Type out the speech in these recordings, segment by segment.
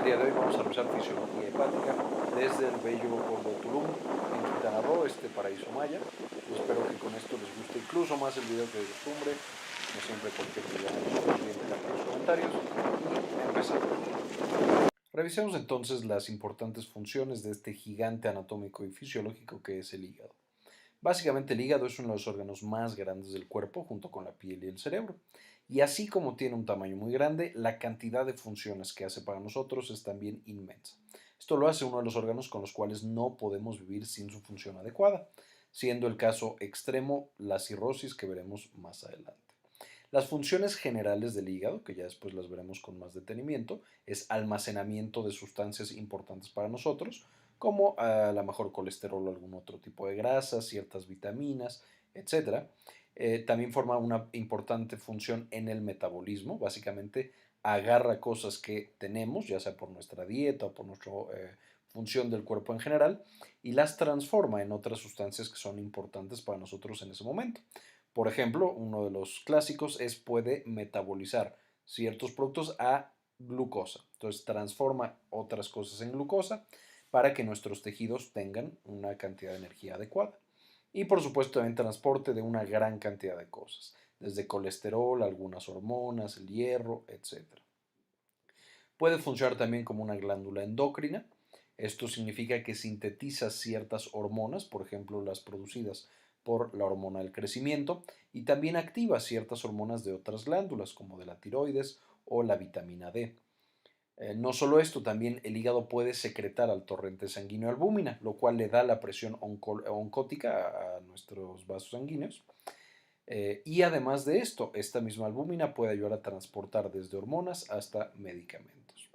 día de hoy vamos a revisar fisiología hepática desde el bello pueblo de Tulum, en Quintana Roo, este paraíso maya. Yo espero que con esto les guste incluso más el video que de costumbre. Como siempre, cualquier duda, no olviden dejar los comentarios y empezamos. Revisemos entonces las importantes funciones de este gigante anatómico y fisiológico que es el hígado. Básicamente el hígado es uno de los órganos más grandes del cuerpo junto con la piel y el cerebro. Y así como tiene un tamaño muy grande, la cantidad de funciones que hace para nosotros es también inmensa. Esto lo hace uno de los órganos con los cuales no podemos vivir sin su función adecuada, siendo el caso extremo la cirrosis que veremos más adelante. Las funciones generales del hígado, que ya después las veremos con más detenimiento, es almacenamiento de sustancias importantes para nosotros, como a la mejor colesterol o algún otro tipo de grasas, ciertas vitaminas, etcétera. También forma una importante función en el metabolismo, básicamente agarra cosas que tenemos, ya sea por nuestra dieta o por nuestra función del cuerpo en general, y las transforma en otras sustancias que son importantes para nosotros en ese momento. Por ejemplo, uno de los clásicos es puede metabolizar ciertos productos a glucosa. Entonces transforma otras cosas en glucosa para que nuestros tejidos tengan una cantidad de energía adecuada. Y por supuesto también transporte de una gran cantidad de cosas, desde colesterol, algunas hormonas, el hierro, etc. Puede funcionar también como una glándula endocrina. Esto significa que sintetiza ciertas hormonas, por ejemplo las producidas por la hormona del crecimiento, y también activa ciertas hormonas de otras glándulas, como de la tiroides o la vitamina D. No solo esto, también el hígado puede secretar al torrente sanguíneo albúmina, lo cual le da la presión oncótica a nuestros vasos sanguíneos. Y además de esto, esta misma albúmina puede ayudar a transportar desde hormonas hasta medicamentos.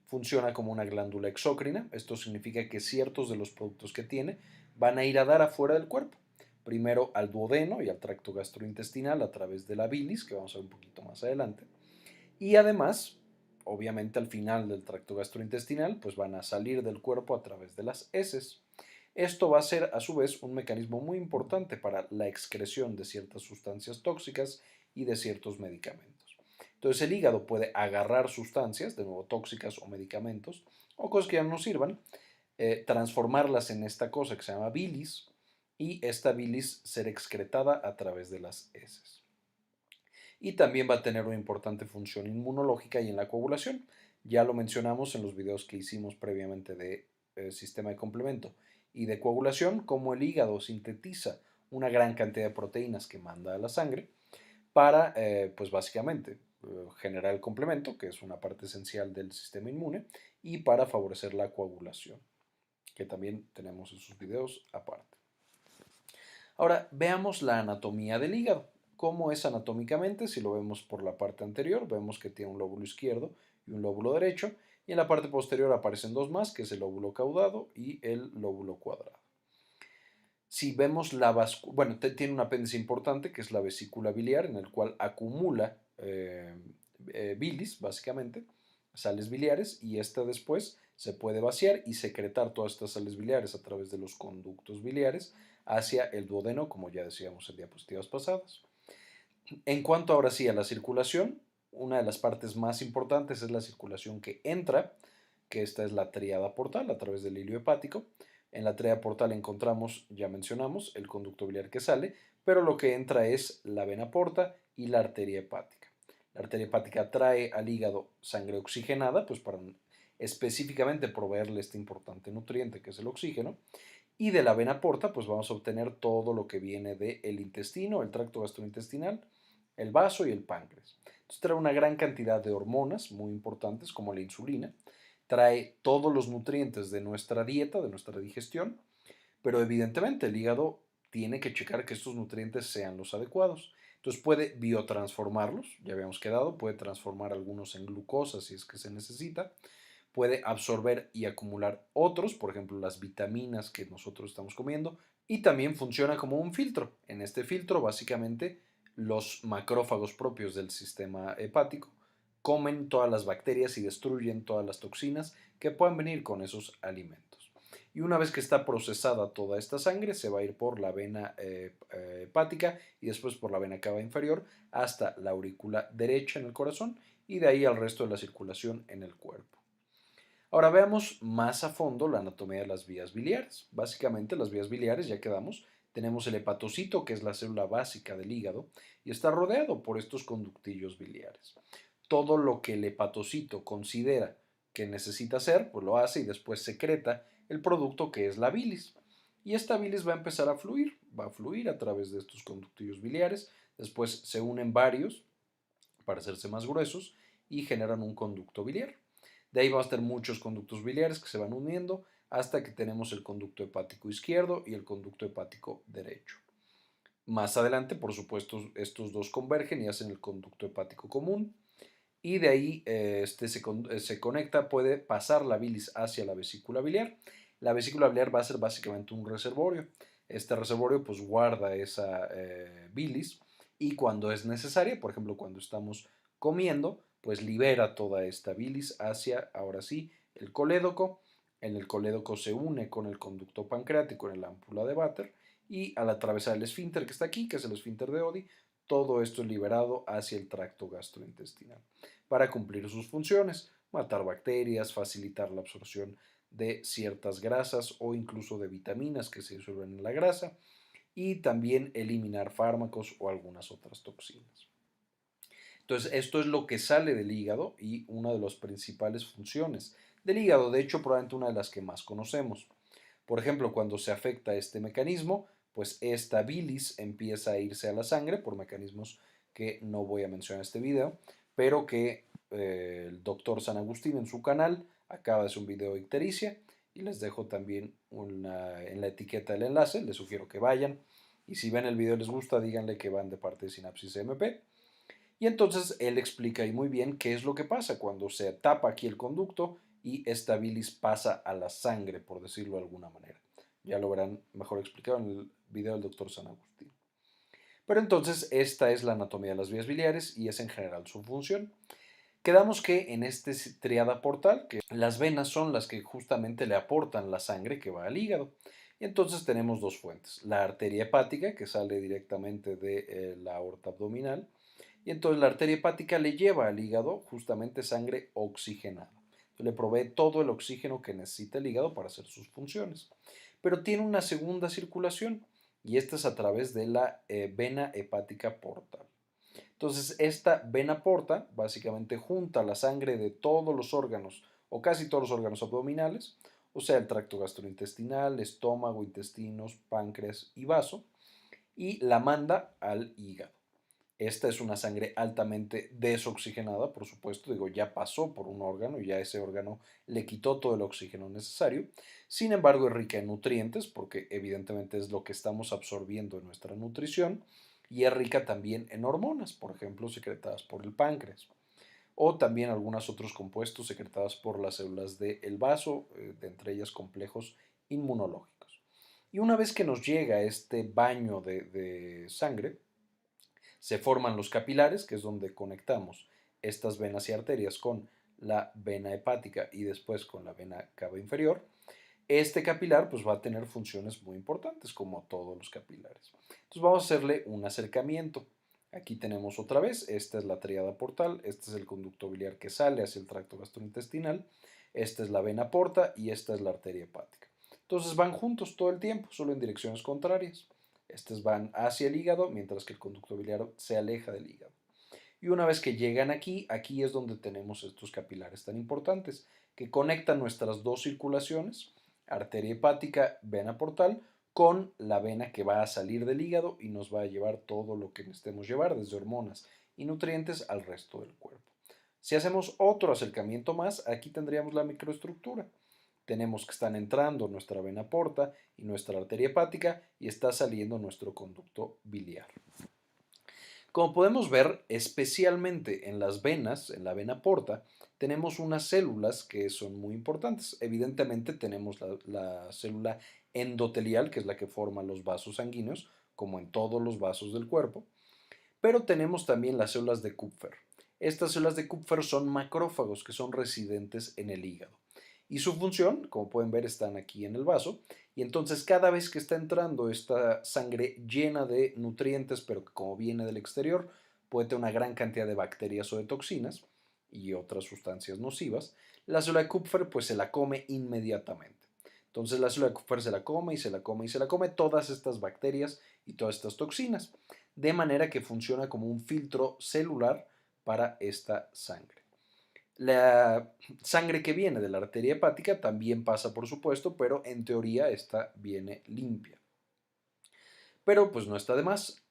Funciona como una glándula exócrina. Esto significa que ciertos de los productos que tiene van a ir a dar afuera del cuerpo. Primero al duodeno y al tracto gastrointestinal a través de la bilis, que vamos a ver un poquito más adelante. Y además, obviamente al final del tracto gastrointestinal, pues van a salir del cuerpo a través de las heces. Esto va a ser a su vez un mecanismo muy importante para la excreción de ciertas sustancias tóxicas y de ciertos medicamentos. Entonces el hígado puede agarrar sustancias, de nuevo tóxicas o medicamentos, o cosas que ya no nos sirvan, transformarlas en esta cosa que se llama bilis y esta bilis ser excretada a través de las heces. Y también va a tener una importante función inmunológica y en la coagulación. Ya lo mencionamos en los videos que hicimos previamente de sistema de complemento y de coagulación, cómo el hígado sintetiza una gran cantidad de proteínas que manda a la sangre para, pues básicamente, generar el complemento, que es una parte esencial del sistema inmune, y para favorecer la coagulación, que también tenemos esos videos aparte. Ahora, veamos la anatomía del hígado. ¿Cómo es anatómicamente? Si lo vemos por la parte anterior, vemos que tiene un lóbulo izquierdo y un lóbulo derecho, y en la parte posterior aparecen dos más, que es el lóbulo caudado y el lóbulo cuadrado. Si vemos la vascula, bueno, tiene un apéndice importante que es la vesícula biliar, en el cual acumula bilis, básicamente, sales biliares, y esta después se puede vaciar y secretar todas estas sales biliares a través de los conductos biliares hacia el duodeno, como ya decíamos en diapositivas pasadas. En cuanto ahora sí a la circulación, una de las partes más importantes es la circulación que entra, que esta es la tríada portal a través del hilio hepático. En la tríada portal encontramos, ya mencionamos, el conducto biliar que sale, pero lo que entra es la vena porta y la arteria hepática. La arteria hepática trae al hígado sangre oxigenada, pues para específicamente proveerle este importante nutriente que es el oxígeno. Y de la vena porta, pues vamos a obtener todo lo que viene del intestino, el tracto gastrointestinal, el vaso y el páncreas. Entonces trae una gran cantidad de hormonas muy importantes como la insulina, trae todos los nutrientes de nuestra dieta, de nuestra digestión, pero evidentemente el hígado tiene que checar que estos nutrientes sean los adecuados. Entonces puede biotransformarlos, ya habíamos quedado, puede transformar algunos en glucosa si es que se necesita, puede absorber y acumular otros, por ejemplo las vitaminas que nosotros estamos comiendo, y también funciona como un filtro. En este filtro básicamente los macrófagos propios del sistema hepático comen todas las bacterias y destruyen todas las toxinas que puedan venir con esos alimentos. Y una vez que está procesada toda esta sangre, se va a ir por la vena hepática y después por la vena cava inferior hasta la aurícula derecha en el corazón y de ahí al resto de la circulación en el cuerpo. Ahora veamos más a fondo la anatomía de las vías biliares. Básicamente las vías biliares, ya quedamos, tenemos el hepatocito, que es la célula básica del hígado, y está rodeado por estos conductillos biliares. Todo lo que el hepatocito considera que necesita hacer, pues lo hace y después secreta el producto que es la bilis. Y esta bilis va a empezar va a fluir a través de estos conductillos biliares, después se unen varios para hacerse más gruesos y generan un conducto biliar. De ahí vamos a tener muchos conductos biliares que se van uniendo hasta que tenemos el conducto hepático izquierdo y el conducto hepático derecho. Más adelante, por supuesto, estos dos convergen y hacen el conducto hepático común y de ahí se conecta, puede pasar la bilis hacia la vesícula biliar. La vesícula biliar va a ser básicamente un reservorio. Este reservorio pues guarda esa bilis y cuando es necesaria, por ejemplo cuando estamos comiendo, pues libera toda esta bilis hacia, ahora sí, el colédoco. En el colédoco se une con el conducto pancreático en la ámpula de Vater y al atravesar el esfínter que está aquí, que es el esfínter de Oddi, todo esto es liberado hacia el tracto gastrointestinal para cumplir sus funciones, matar bacterias, facilitar la absorción de ciertas grasas o incluso de vitaminas que se disuelven en la grasa y también eliminar fármacos o algunas otras toxinas. Entonces, esto es lo que sale del hígado y una de las principales funciones del hígado, de hecho, probablemente una de las que más conocemos. Por ejemplo, cuando se afecta este mecanismo, pues esta bilis empieza a irse a la sangre por mecanismos que no voy a mencionar en este video, pero que el doctor San Agustín en su canal acaba de hacer un video de ictericia y les dejo también en la etiqueta del enlace, les sugiero que vayan y si ven el video y les gusta, díganle que van de parte de Sinapsis MP. Y entonces él explica ahí muy bien qué es lo que pasa cuando se tapa aquí el conducto y esta bilis pasa a la sangre, por decirlo de alguna manera. Ya lo verán mejor explicado en el video del doctor San Agustín. Pero entonces esta es la anatomía de las vías biliares y es en general su función. Quedamos que en este triada portal, que las venas son las que justamente le aportan la sangre que va al hígado. Y entonces tenemos dos fuentes, la arteria hepática que sale directamente de la aorta abdominal y entonces la arteria hepática le lleva al hígado justamente sangre oxigenada. Le provee todo el oxígeno que necesita el hígado para hacer sus funciones. Pero tiene una segunda circulación y esta es a través de la vena hepática portal. Entonces esta vena porta básicamente junta la sangre de todos los órganos o casi todos los órganos abdominales, o sea, el tracto gastrointestinal, estómago, intestinos, páncreas y vaso, y la manda al hígado. Esta es una sangre altamente desoxigenada, por supuesto, digo, ya pasó por un órgano y ya ese órgano le quitó todo el oxígeno necesario. Sin embargo, es rica en nutrientes, porque evidentemente es lo que estamos absorbiendo en nuestra nutrición, y es rica también en hormonas, por ejemplo, secretadas por el páncreas, o también algunos otros compuestos secretados por las células del vaso, de entre ellas complejos inmunológicos. Y una vez que nos llega este baño de sangre, se forman los capilares, que es donde conectamos estas venas y arterias con la vena hepática y después con la vena cava inferior. Este capilar pues va a tener funciones muy importantes como todos los capilares. Entonces vamos a hacerle un acercamiento. Aquí tenemos otra vez, esta es la tríada portal, este es el conducto biliar que sale hacia el tracto gastrointestinal, esta es la vena porta y esta es la arteria hepática. Entonces van juntos todo el tiempo, solo en direcciones contrarias. Estos van hacia el hígado, mientras que el conducto biliar se aleja del hígado. Y una vez que llegan aquí, aquí es donde tenemos estos capilares tan importantes, que conectan nuestras dos circulaciones, arteria hepática, vena portal, con la vena que va a salir del hígado y nos va a llevar todo lo que necesitemos llevar, desde hormonas y nutrientes al resto del cuerpo. Si hacemos otro acercamiento más, aquí tendríamos la microestructura. Tenemos que están entrando nuestra vena porta y nuestra arteria hepática y está saliendo nuestro conducto biliar. Como podemos ver, especialmente en las venas, en la vena porta, tenemos unas células que son muy importantes. Evidentemente tenemos la célula endotelial, que es la que forma los vasos sanguíneos, como en todos los vasos del cuerpo, pero tenemos también las células de Kupfer. Estas células de Kupfer son macrófagos que son residentes en el hígado. Y su función, como pueden ver, están aquí en el vaso. Y entonces cada vez que está entrando esta sangre llena de nutrientes, pero que como viene del exterior, puede tener una gran cantidad de bacterias o de toxinas. y otras sustancias nocivas, la célula de Kupfer pues se la come inmediatamente. Entonces la célula de Kupfer se la come y se la come y se la come todas estas bacterias y todas estas toxinas, de manera que funciona como un filtro celular para esta sangre. La sangre que viene de la arteria hepática también pasa, por supuesto, pero en teoría esta viene limpia. Pero pues no está de más,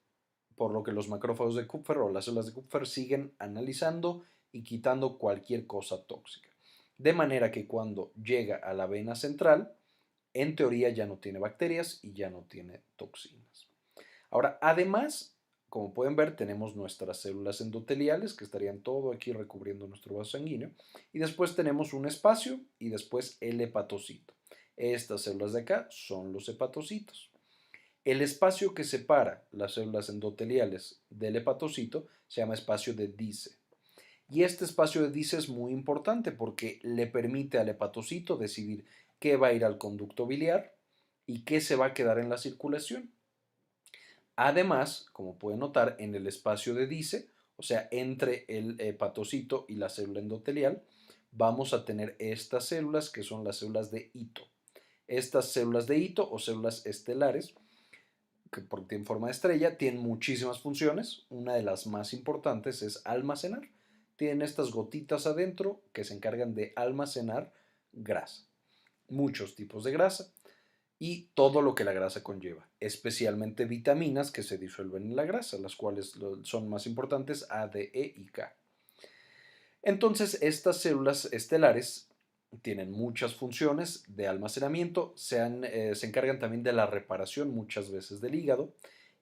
por lo que los macrófagos de Kupfer o las células de Kupfer siguen analizando y quitando cualquier cosa tóxica. De manera que cuando llega a la vena central, en teoría ya no tiene bacterias y ya no tiene toxinas. Ahora, además, como pueden ver, tenemos nuestras células endoteliales que estarían todo aquí recubriendo nuestro vaso sanguíneo. Y después tenemos un espacio y después el hepatocito. Estas células de acá son los hepatocitos. El espacio que separa las células endoteliales del hepatocito se llama espacio de Dice. Y este espacio de Dice es muy importante porque le permite al hepatocito decidir qué va a ir al conducto biliar y qué se va a quedar en la circulación. Además, como pueden notar, en el espacio de Dice, o sea, entre el hepatocito y la célula endotelial, vamos a tener estas células que son las células de Ito. Estas células de Ito o células estelares, que tienen forma de estrella, tienen muchísimas funciones. Una de las más importantes es almacenar. Tienen estas gotitas adentro que se encargan de almacenar grasa. Muchos tipos de grasa y todo lo que la grasa conlleva, especialmente vitaminas que se disuelven en la grasa, las cuales son más importantes A, D, E y K. Entonces, estas células estelares tienen muchas funciones de almacenamiento, se encargan también de la reparación muchas veces del hígado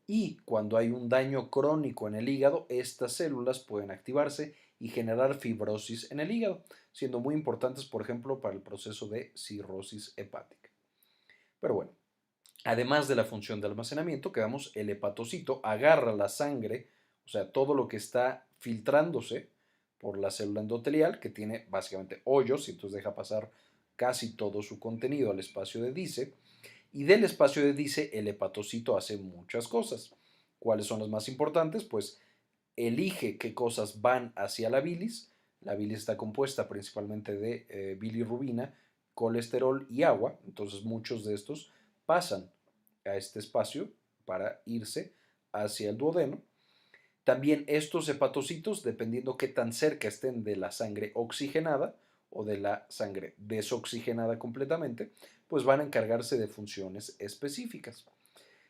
y cuando hay un daño crónico en el hígado, estas células pueden activarse y generar fibrosis en el hígado, siendo muy importantes, por ejemplo, para el proceso de cirrosis hepática. Pero bueno, además de la función de almacenamiento, quedamos el hepatocito, agarra la sangre, o sea, todo lo que está filtrándose por la célula endotelial, que tiene básicamente hoyos, y entonces deja pasar casi todo su contenido al espacio de Dice, y del espacio de Dice el hepatocito hace muchas cosas. ¿Cuáles son las más importantes? Pues elige qué cosas van hacia la bilis. La bilis está compuesta principalmente de bilirrubina, colesterol y agua, entonces muchos de estos pasan a este espacio para irse hacia el duodeno. También estos hepatocitos, dependiendo qué tan cerca estén de la sangre oxigenada o de la sangre desoxigenada completamente, pues van a encargarse de funciones específicas.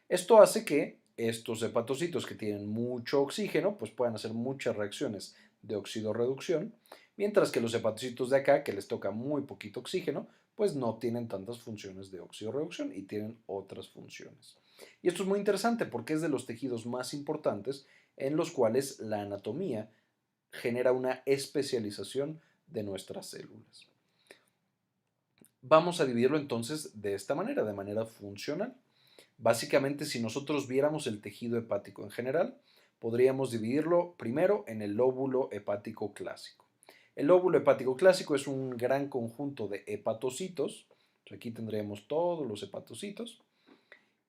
Esto hace que estos hepatocitos que tienen mucho oxígeno, pues puedan hacer muchas reacciones de oxidorreducción, mientras que los hepatocitos de acá, que les toca muy poquito oxígeno, pues no tienen tantas funciones de oxidorreducción y tienen otras funciones. Y esto es muy interesante porque es de los tejidos más importantes en los cuales la anatomía genera una especialización de nuestras células. Vamos a dividirlo entonces de esta manera, de manera funcional. Básicamente, si nosotros viéramos el tejido hepático en general, podríamos dividirlo primero en el lóbulo hepático clásico. El lóbulo hepático clásico es un gran conjunto de hepatocitos. Aquí tendríamos todos los hepatocitos.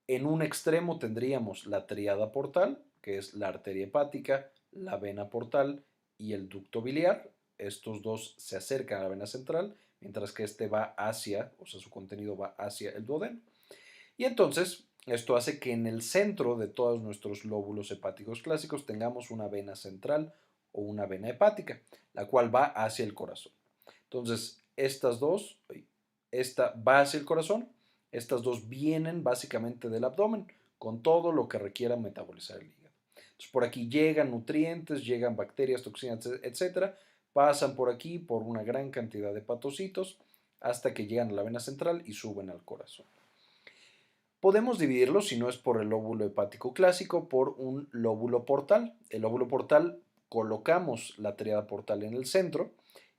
En un extremo tendríamos la tríada portal, que es la arteria hepática, la vena portal y el ducto biliar. Estos dos se acercan a la vena central, mientras que este va hacia, o sea, su contenido va hacia el duodeno. Y entonces, esto hace que en el centro de todos nuestros lóbulos hepáticos clásicos tengamos una vena central o una vena hepática, la cual va hacia el corazón. Entonces, estas dos, esta va hacia el corazón, estas dos vienen básicamente del abdomen, con todo lo que requiera metabolizar el hígado. Entonces, por aquí llegan nutrientes, llegan bacterias, toxinas, etcétera, pasan por aquí por una gran cantidad de hepatocitos hasta que llegan a la vena central y suben al corazón. Podemos dividirlo, si no es por el lóbulo hepático clásico, por un lóbulo portal. El lóbulo portal colocamos la tríada portal en el centro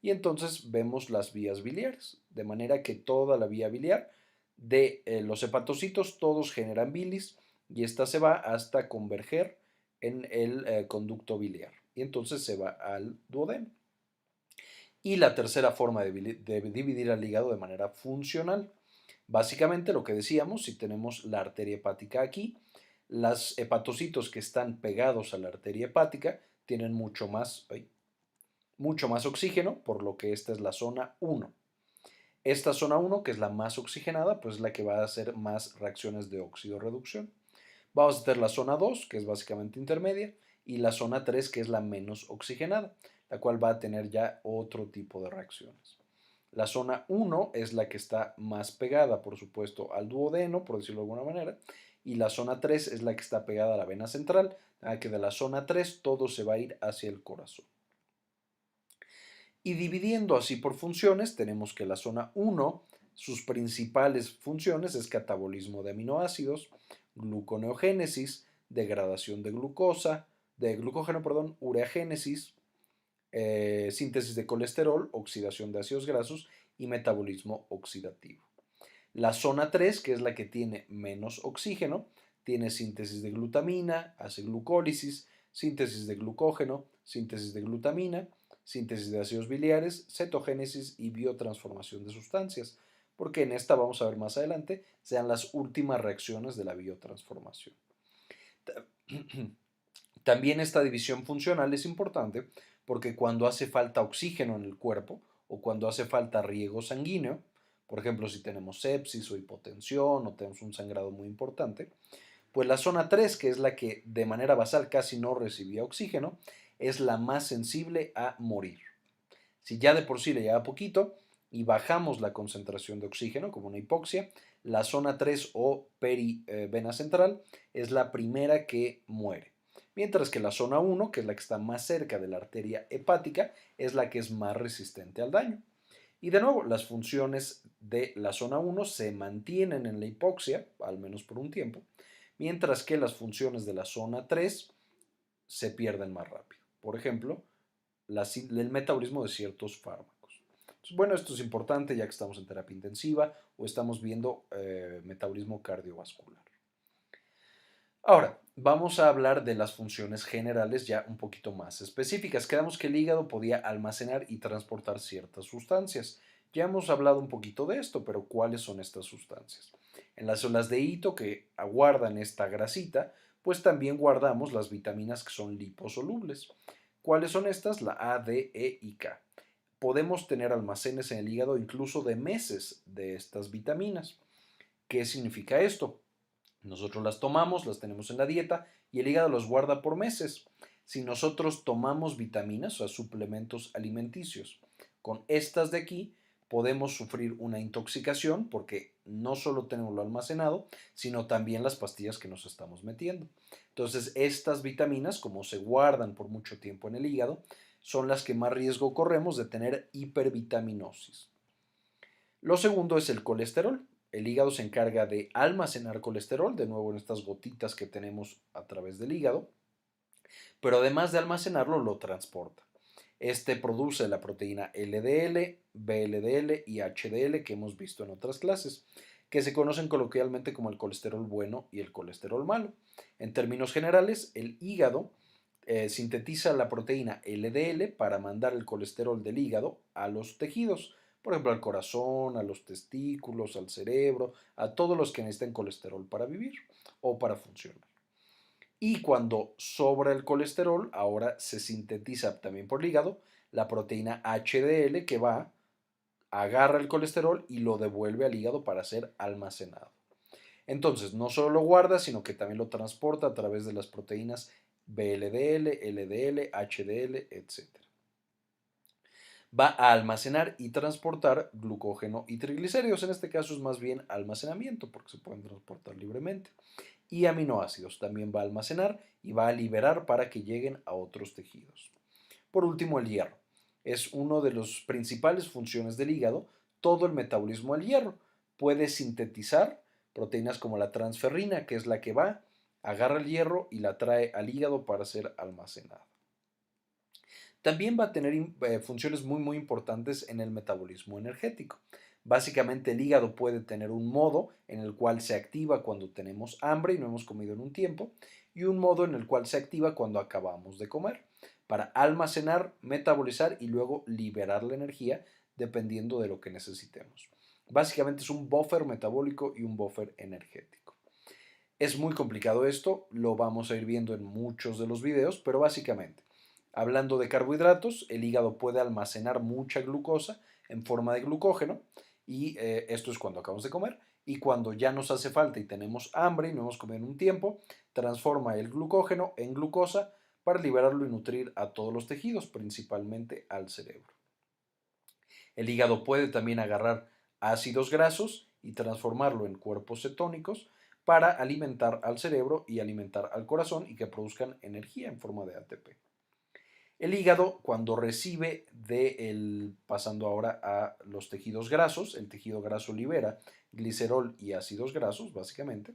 y entonces vemos las vías biliares, de manera que toda la vía biliar de los hepatocitos todos generan bilis y esta se va hasta converger en el conducto biliar y entonces se va al duodeno. Y la tercera forma de dividir al hígado de manera funcional. Básicamente lo que decíamos, si tenemos la arteria hepática aquí, los hepatocitos que están pegados a la arteria hepática tienen mucho más mucho más oxígeno, por lo que esta es la zona 1. Esta zona 1, que es la más oxigenada, pues es la que va a hacer más reacciones de óxido-reducción. Vamos a tener la zona 2, que es básicamente intermedia, y la zona 3, que es la menos oxigenada, la cual va a tener ya otro tipo de reacciones. La zona 1 es la que está más pegada, por supuesto, al duodeno, por decirlo de alguna manera, y la zona 3 es la que está pegada a la vena central, que de la zona 3 todo se va a ir hacia el corazón. Y dividiendo así por funciones, tenemos que la zona 1, sus principales funciones es catabolismo de aminoácidos, gluconeogénesis, degradación de glucógeno, ureagénesis, síntesis de colesterol, oxidación de ácidos grasos y metabolismo oxidativo. La zona 3, que es la que tiene menos oxígeno, tiene síntesis de glutamina, hace glucólisis, síntesis de glucógeno, síntesis de glutamina, síntesis de ácidos biliares, cetogénesis y biotransformación de sustancias, porque en esta vamos a ver más adelante, sean las últimas reacciones de la biotransformación. También esta división funcional es importante porque cuando hace falta oxígeno en el cuerpo o cuando hace falta riego sanguíneo, por ejemplo, si tenemos sepsis o hipotensión o tenemos un sangrado muy importante, pues la zona 3, que es la que de manera basal casi no recibía oxígeno, es la más sensible a morir. Si ya de por sí le lleva poquito y bajamos la concentración de oxígeno, como una hipoxia, la zona 3 o perivena central es la primera que muere. Mientras que la zona 1, que es la que está más cerca de la arteria hepática, es la que es más resistente al daño. Y de nuevo, las funciones de la zona 1 se mantienen en la hipoxia, al menos por un tiempo, mientras que las funciones de la zona 3 se pierden más rápido. Por ejemplo, el metabolismo de ciertos fármacos. Entonces, bueno, esto es importante ya que estamos en terapia intensiva o estamos viendo metabolismo cardiovascular. Ahora, vamos a hablar de las funciones generales ya un poquito más específicas. Quedamos que el hígado podía almacenar y transportar ciertas sustancias. Ya hemos hablado un poquito de esto, pero ¿cuáles son estas sustancias? En las células de hito que aguardan esta grasita, pues también guardamos las vitaminas que son liposolubles. ¿Cuáles son estas? La A, D, E y K. Podemos tener almacenes en el hígado incluso de meses de estas vitaminas. ¿Qué significa esto? Nosotros las tomamos, las tenemos en la dieta y el hígado los guarda por meses. Si nosotros tomamos vitaminas, o sea, suplementos alimenticios, con estas de aquí podemos sufrir una intoxicación porque no solo tenemos lo almacenado, sino también las pastillas que nos estamos metiendo. Entonces, estas vitaminas, como se guardan por mucho tiempo en el hígado, son las que más riesgo corremos de tener hipervitaminosis. Lo segundo es el colesterol. El hígado se encarga de almacenar colesterol, de nuevo en estas gotitas que tenemos a través del hígado, pero además de almacenarlo, lo transporta. Este produce la proteína LDL, VLDL y HDL que hemos visto en otras clases, que se conocen coloquialmente como el colesterol bueno y el colesterol malo. En términos generales, el hígado sintetiza la proteína LDL para mandar el colesterol del hígado a los tejidos, por ejemplo, al corazón, a los testículos, al cerebro, a todos los que necesitan colesterol para vivir o para funcionar. Y cuando sobra el colesterol, ahora se sintetiza también por el hígado la proteína HDL que va, agarra el colesterol y lo devuelve al hígado para ser almacenado. Entonces, no solo lo guarda, sino que también lo transporta a través de las proteínas VLDL, LDL, HDL, etc. Va a almacenar y transportar glucógeno y triglicéridos. En este caso es más bien almacenamiento porque se pueden transportar libremente. Y aminoácidos también va a almacenar y va a liberar para que lleguen a otros tejidos. Por último, el hierro. Es una de las principales funciones del hígado. Todo el metabolismo del hierro puede sintetizar proteínas como la transferrina, que es la que va, agarra el hierro y la trae al hígado para ser almacenada. También va a tener funciones muy importantes en el metabolismo energético. Básicamente el hígado puede tener un modo en el cual se activa cuando tenemos hambre y no hemos comido en un tiempo y un modo en el cual se activa cuando acabamos de comer para almacenar, metabolizar y luego liberar la energía dependiendo de lo que necesitemos. Básicamente es un buffer metabólico y un buffer energético. Es muy complicado esto, lo vamos a ir viendo en muchos de los videos, pero básicamente Hablando de carbohidratos, el hígado puede almacenar mucha glucosa en forma de glucógeno y esto es cuando acabamos de comer y cuando ya nos hace falta y tenemos hambre y no hemos comido en un tiempo, transforma el glucógeno en glucosa para liberarlo y nutrir a todos los tejidos, principalmente al cerebro. El hígado puede también agarrar ácidos grasos y transformarlo en cuerpos cetónicos para alimentar al cerebro y alimentar al corazón y que produzcan energía en forma de ATP. El hígado, cuando recibe pasando ahora a los tejidos grasos, el tejido graso libera glicerol y ácidos grasos, básicamente.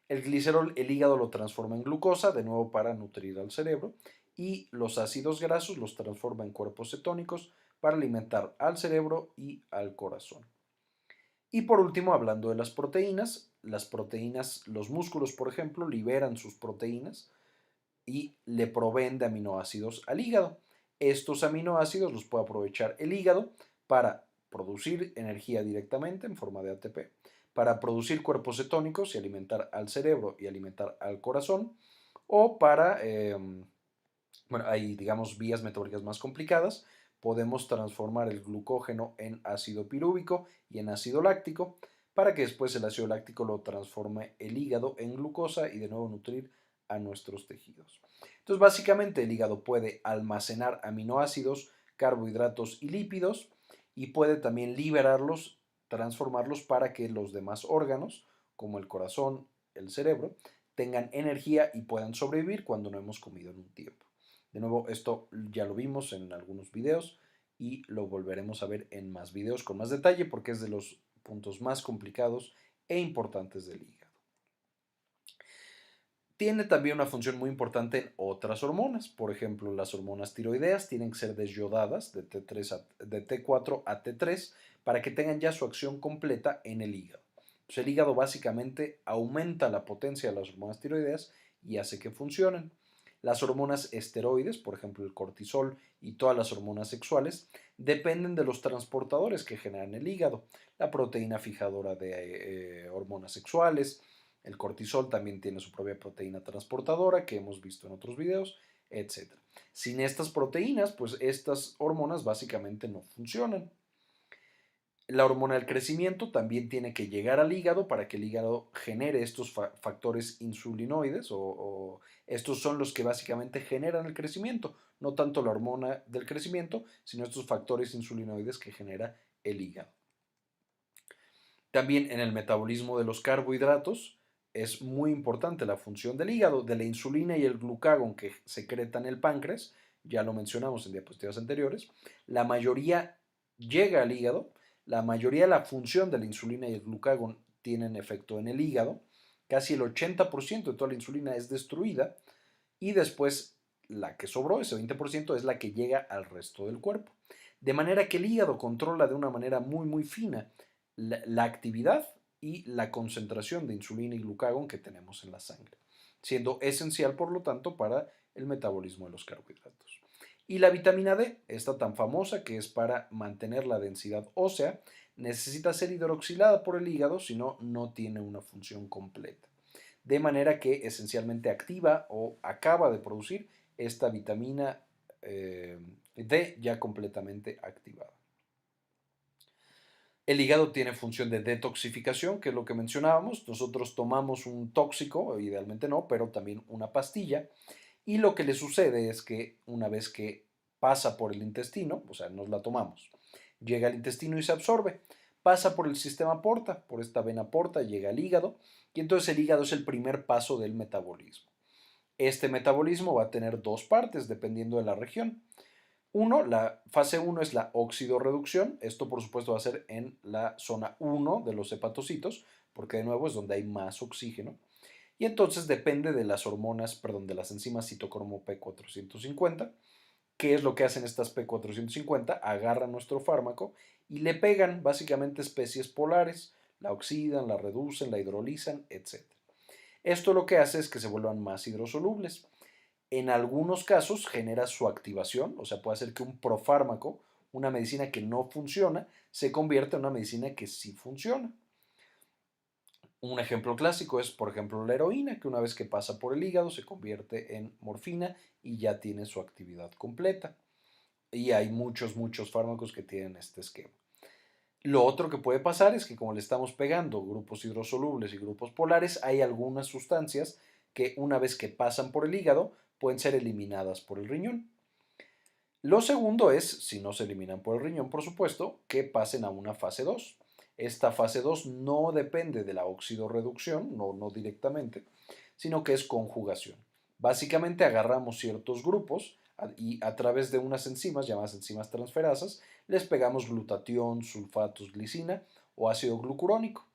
El glicerol, el hígado lo transforma en glucosa, de nuevo para nutrir al cerebro, y los ácidos grasos los transforma en cuerpos cetónicos para alimentar al cerebro y al corazón. Y por último, hablando de las proteínas, los músculos, por ejemplo, liberan sus proteínas y le proveen de aminoácidos al hígado. Estos aminoácidos los puede aprovechar el hígado para producir energía directamente en forma de ATP, para producir cuerpos cetónicos y alimentar al cerebro y alimentar al corazón, o para, bueno, hay digamos vías metabólicas más complicadas, podemos transformar el glucógeno en ácido pirúvico y en ácido láctico, para que después el ácido láctico lo transforme el hígado en glucosa y de nuevo nutrir a nuestros tejidos. Entonces, básicamente el hígado puede almacenar aminoácidos, carbohidratos y lípidos y puede también liberarlos, transformarlos para que los demás órganos, como el corazón, el cerebro, tengan energía y puedan sobrevivir cuando no hemos comido en un tiempo. De nuevo, esto ya lo vimos en algunos videos y lo volveremos a ver en más videos con más detalle porque es de los puntos más complicados e importantes del hígado. Tiene también una función muy importante en otras hormonas. Por ejemplo, las hormonas tiroideas tienen que ser desyodadas de T4 a T3 para que tengan ya su acción completa en el hígado. Entonces, el hígado básicamente aumenta la potencia de las hormonas tiroideas y hace que funcionen. Las hormonas esteroides, por ejemplo el cortisol y todas las hormonas sexuales, dependen de los transportadores que generan el hígado. La proteína fijadora de hormonas sexuales, el cortisol también tiene su propia proteína transportadora que hemos visto en otros videos, etc. Sin estas proteínas, pues estas hormonas básicamente no funcionan. La hormona del crecimiento también tiene que llegar al hígado para que el hígado genere estos factores insulinoides o estos son los que básicamente generan el crecimiento, no tanto la hormona del crecimiento, sino estos factores insulinoides que genera el hígado. También en el metabolismo de los carbohidratos es muy importante la función del hígado, de la insulina y el glucagón que secretan el páncreas, ya lo mencionamos en diapositivas anteriores, la mayoría llega al hígado, la mayoría de la función de la insulina y el glucagón tienen efecto en el hígado, casi el 80% de toda la insulina es destruida y después la que sobró, ese 20%, es la que llega al resto del cuerpo. De manera que el hígado controla de una manera muy fina la actividad y la concentración de insulina y glucagón que tenemos en la sangre, siendo esencial, por lo tanto, para el metabolismo de los carbohidratos. Y la vitamina D, esta tan famosa que es para mantener la densidad ósea, necesita ser hidroxilada por el hígado, si no, no tiene una función completa. De manera que esencialmente activa o acaba de producir esta vitamina D ya completamente activada. El hígado tiene función de detoxificación, que es lo que mencionábamos. Nosotros tomamos un tóxico, idealmente no, pero también una pastilla. Y lo que le sucede es que una vez que pasa por el intestino, o sea, nos la tomamos, llega al intestino y se absorbe. Pasa por el sistema porta, por esta vena porta, llega al hígado. Y entonces el hígado es el primer paso del metabolismo. Este metabolismo va a tener dos partes dependiendo de la región. La fase 1 es la oxidorreducción. Esto, por supuesto, va a ser en la zona 1 de los hepatocitos, porque de nuevo es donde hay más oxígeno. Y entonces depende de las de las enzimas citocromo P450. ¿Qué es lo que hacen estas P450? Agarran nuestro fármaco y le pegan básicamente especies polares, la oxidan, la reducen, la hidrolizan, etc. Esto lo que hace es que se vuelvan más hidrosolubles. En algunos casos genera su activación, o sea, puede hacer que un profármaco, una medicina que no funciona, se convierta en una medicina que sí funciona. Un ejemplo clásico es, por ejemplo, la heroína, que una vez que pasa por el hígado se convierte en morfina y ya tiene su actividad completa. Y hay muchos fármacos que tienen este esquema. Lo otro que puede pasar es que como le estamos pegando grupos hidrosolubles y grupos polares, hay algunas sustancias que una vez que pasan por el hígado pueden ser eliminadas por el riñón. Lo segundo es, si no se eliminan por el riñón, por supuesto, que pasen a una fase 2. Esta fase 2 no depende de la oxidorreducción, no directamente, sino que es conjugación. Básicamente agarramos ciertos grupos y a través de unas enzimas llamadas enzimas transferasas les pegamos glutatión, sulfatos, glicina o ácido glucurónico.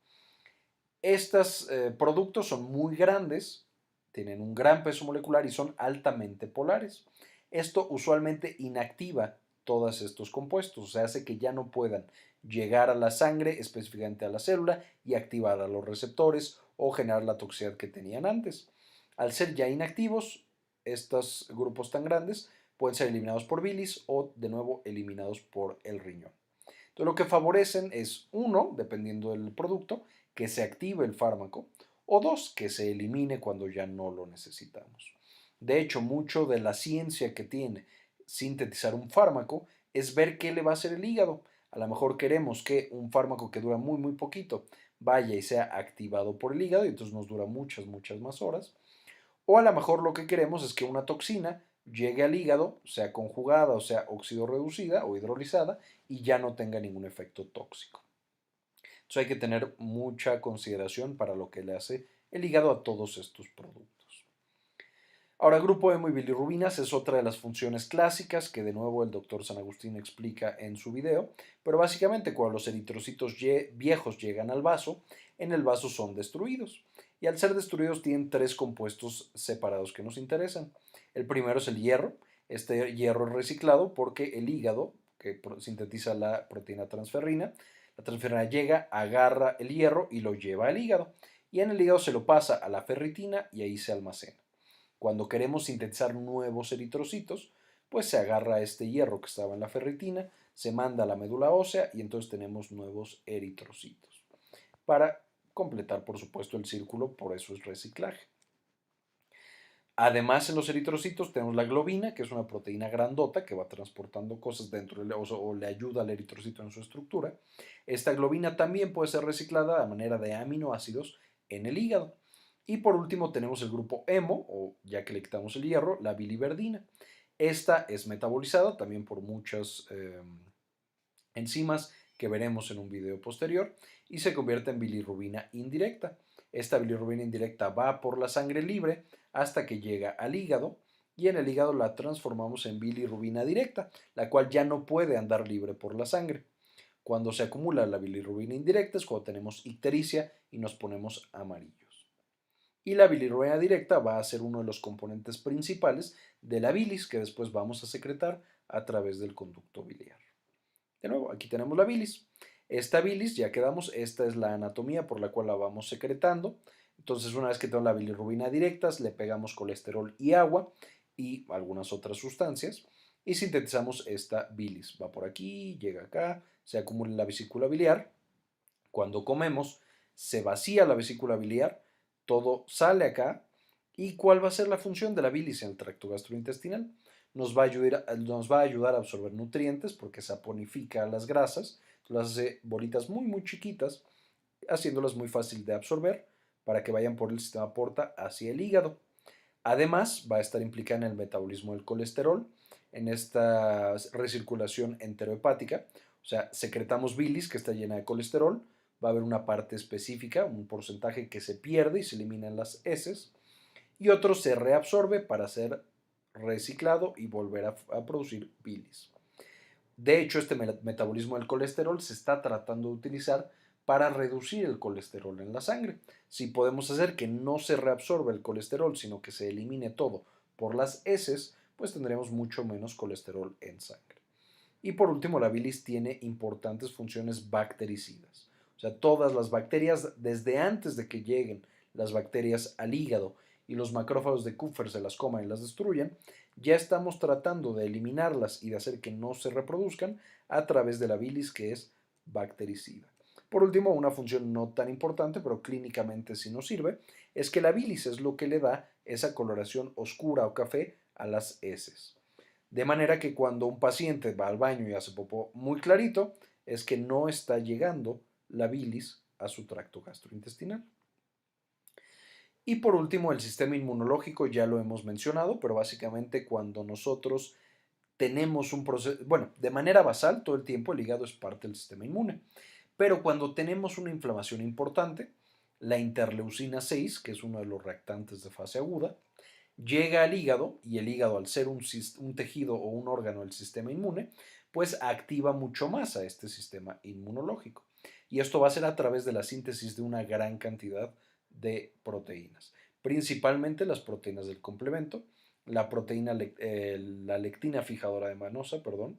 Estos productos son muy grandes, tienen un gran peso molecular y son altamente polares. Esto usualmente inactiva todos estos compuestos, o sea, hace que ya no puedan llegar a la sangre, específicamente a la célula, y activar a los receptores o generar la toxicidad que tenían antes. Al ser ya inactivos, estos grupos tan grandes pueden ser eliminados por bilis o de nuevo eliminados por el riñón. Entonces lo que favorecen es, uno, dependiendo del producto, que se active el fármaco, o dos, que se elimine cuando ya no lo necesitamos. De hecho, mucho de la ciencia que tiene sintetizar un fármaco es ver qué le va a hacer el hígado. A lo mejor queremos que un fármaco que dura muy poquito vaya y sea activado por el hígado y entonces nos dura muchas más horas. O a lo mejor lo que queremos es que una toxina llegue al hígado, sea conjugada o sea oxidorreducida o hidrolizada y ya no tenga ningún efecto tóxico. Entonces hay que tener mucha consideración para lo que le hace el hígado a todos estos productos. Ahora, grupo hemo y bilirrubinas es otra de las funciones clásicas que de nuevo el doctor San Agustín explica en su video, pero básicamente cuando los eritrocitos viejos llegan al vaso, en el vaso son destruidos. Y al ser destruidos tienen tres compuestos separados que nos interesan. El primero es el hierro. Este hierro es reciclado porque el hígado, que sintetiza la proteína transferrina, la transferrina llega, agarra el hierro y lo lleva al hígado. Y en el hígado se lo pasa a la ferritina y ahí se almacena. Cuando queremos sintetizar nuevos eritrocitos, pues se agarra este hierro que estaba en la ferritina, se manda a la médula ósea y entonces tenemos nuevos eritrocitos. Para completar, por supuesto, el círculo, por eso es reciclaje. Además, en los eritrocitos tenemos la globina, que es una proteína grandota que va transportando cosas dentro o le ayuda al eritrocito en su estructura. Esta globina también puede ser reciclada a manera de aminoácidos en el hígado. Y por último tenemos el grupo hemo, o ya que le quitamos el hierro, la biliverdina. Esta es metabolizada también por muchas enzimas que veremos en un video posterior y se convierte en bilirrubina indirecta. Esta bilirrubina indirecta va por la sangre libre hasta que llega al hígado y en el hígado la transformamos en bilirrubina directa, la cual ya no puede andar libre por la sangre. Cuando se acumula la bilirrubina indirecta es cuando tenemos ictericia y nos ponemos amarillos. Y la bilirrubina directa va a ser uno de los componentes principales de la bilis que después vamos a secretar a través del conducto biliar. De nuevo, aquí tenemos la bilis. Esta bilis, ya quedamos, esta es la anatomía por la cual la vamos secretando. Entonces, una vez que tenemos la bilirrubina directa, le pegamos colesterol y agua y algunas otras sustancias y sintetizamos esta bilis. Va por aquí, llega acá, se acumula en la vesícula biliar. Cuando comemos, se vacía la vesícula biliar, todo sale acá. ¿Y cuál va a ser la función de la bilis en el tracto gastrointestinal? Nos va a ayudar a absorber nutrientes porque saponifica las grasas, las hace bolitas muy chiquitas, haciéndolas muy fácil de absorber para que vayan por el sistema porta hacia el hígado. Además, va a estar implicada en el metabolismo del colesterol, en esta recirculación enterohepática, o sea, secretamos bilis que está llena de colesterol, va a haber una parte específica, un porcentaje que se pierde y se eliminan las heces, y otro se reabsorbe para ser reciclado y volver a producir bilis. De hecho, este metabolismo del colesterol se está tratando de utilizar para reducir el colesterol en la sangre. Si podemos hacer que no se reabsorba el colesterol, sino que se elimine todo por las heces, pues tendremos mucho menos colesterol en sangre. Y por último, la bilis tiene importantes funciones bactericidas. O sea, todas las bacterias, desde antes de que lleguen las bacterias al hígado y los macrófagos de Kupffer se las coman y las destruyan, ya estamos tratando de eliminarlas y de hacer que no se reproduzcan a través de la bilis que es bactericida. Por último, una función no tan importante, pero clínicamente sí nos sirve, es que la bilis es lo que le da esa coloración oscura o café a las heces. De manera que cuando un paciente va al baño y hace popó muy clarito, es que no está llegando la bilis a su tracto gastrointestinal. Y por último, el sistema inmunológico ya lo hemos mencionado, pero básicamente cuando nosotros tenemos un proceso, bueno, de manera basal todo el tiempo el hígado es parte del sistema inmune, pero cuando tenemos una inflamación importante, la interleucina 6, que es uno de los reactantes de fase aguda, llega al hígado y el hígado, al ser un tejido o un órgano del sistema inmune, pues activa mucho más a este sistema inmunológico. Y esto va a ser a través de la síntesis de una gran cantidad de proteínas, principalmente las proteínas del complemento, la lectina fijadora de manosa, perdón,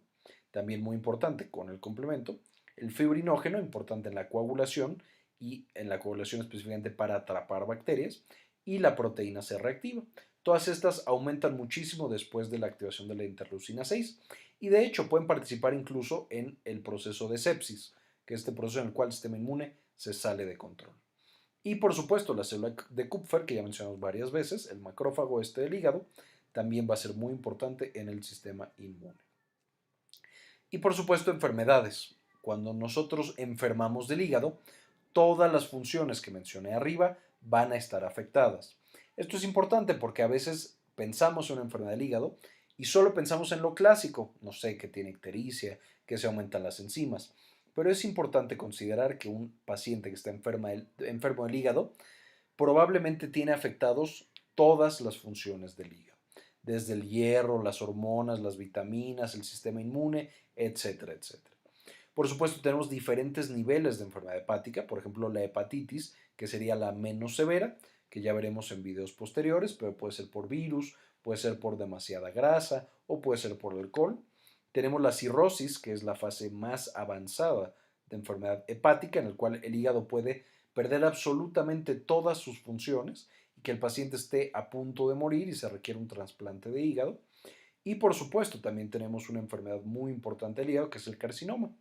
también muy importante con el complemento, el fibrinógeno, importante en la coagulación y en la coagulación específicamente para atrapar bacterias, y la proteína C reactiva. Todas estas aumentan muchísimo después de la activación de la interleucina 6 y de hecho pueden participar incluso en el proceso de sepsis, que es este proceso en el cual el sistema inmune se sale de control. Y por supuesto la célula de Kupffer, que ya mencionamos varias veces, el macrófago del hígado, también va a ser muy importante en el sistema inmune. Y por supuesto enfermedades. Cuando nosotros enfermamos del hígado, todas las funciones que mencioné arriba van a estar afectadas. Esto es importante porque a veces pensamos en una enfermedad del hígado y solo pensamos en lo clásico, no sé, que tiene ictericia, que se aumentan las enzimas. Pero es importante considerar que un paciente que está enfermo del hígado probablemente tiene afectados todas las funciones del hígado, desde el hierro, las hormonas, las vitaminas, el sistema inmune, etcétera, etcétera. Por supuesto, tenemos diferentes niveles de enfermedad hepática, por ejemplo, la hepatitis, que sería la menos severa, que ya veremos en videos posteriores, pero puede ser por virus, puede ser por demasiada grasa o puede ser por alcohol. Tenemos la cirrosis, que es la fase más avanzada de enfermedad hepática, en el cual el hígado puede perder absolutamente todas sus funciones y que el paciente esté a punto de morir y se requiere un trasplante de hígado. Y por supuesto, también tenemos una enfermedad muy importante del hígado, que es el carcinoma.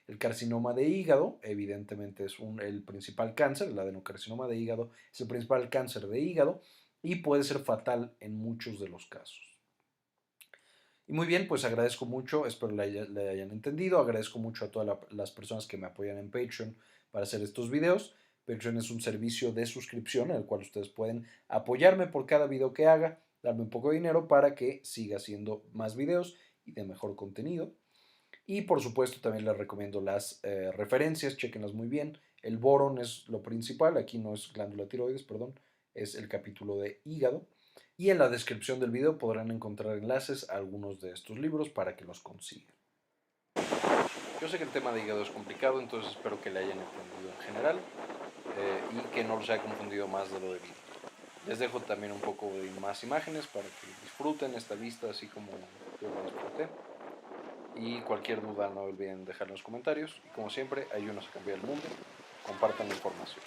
El carcinoma de hígado, evidentemente, es el principal cáncer, el adenocarcinoma de hígado es el principal cáncer de hígado y puede ser fatal en muchos de los casos. Y muy bien, pues agradezco mucho, espero le hayan entendido, agradezco mucho a todas las personas que me apoyan en Patreon para hacer estos videos. Patreon es un servicio de suscripción en el cual ustedes pueden apoyarme por cada video que haga, darme un poco de dinero para que siga haciendo más videos y de mejor contenido. Y por supuesto también les recomiendo las referencias, chequenlas muy bien. El boron es lo principal, aquí no es glándula tiroides, perdón, es el capítulo de hígado. Y en la descripción del video podrán encontrar enlaces a algunos de estos libros para que los consigan. Yo sé que el tema de hígado es complicado, entonces espero que le hayan entendido en general y que no los haya confundido más de lo debido. Les dejo también un poco de más imágenes para que disfruten esta vista así como yo la disfruté. Y cualquier duda no olviden dejar en los comentarios. Y como siempre, ayúdenos a cambiar el mundo. Compartan la información.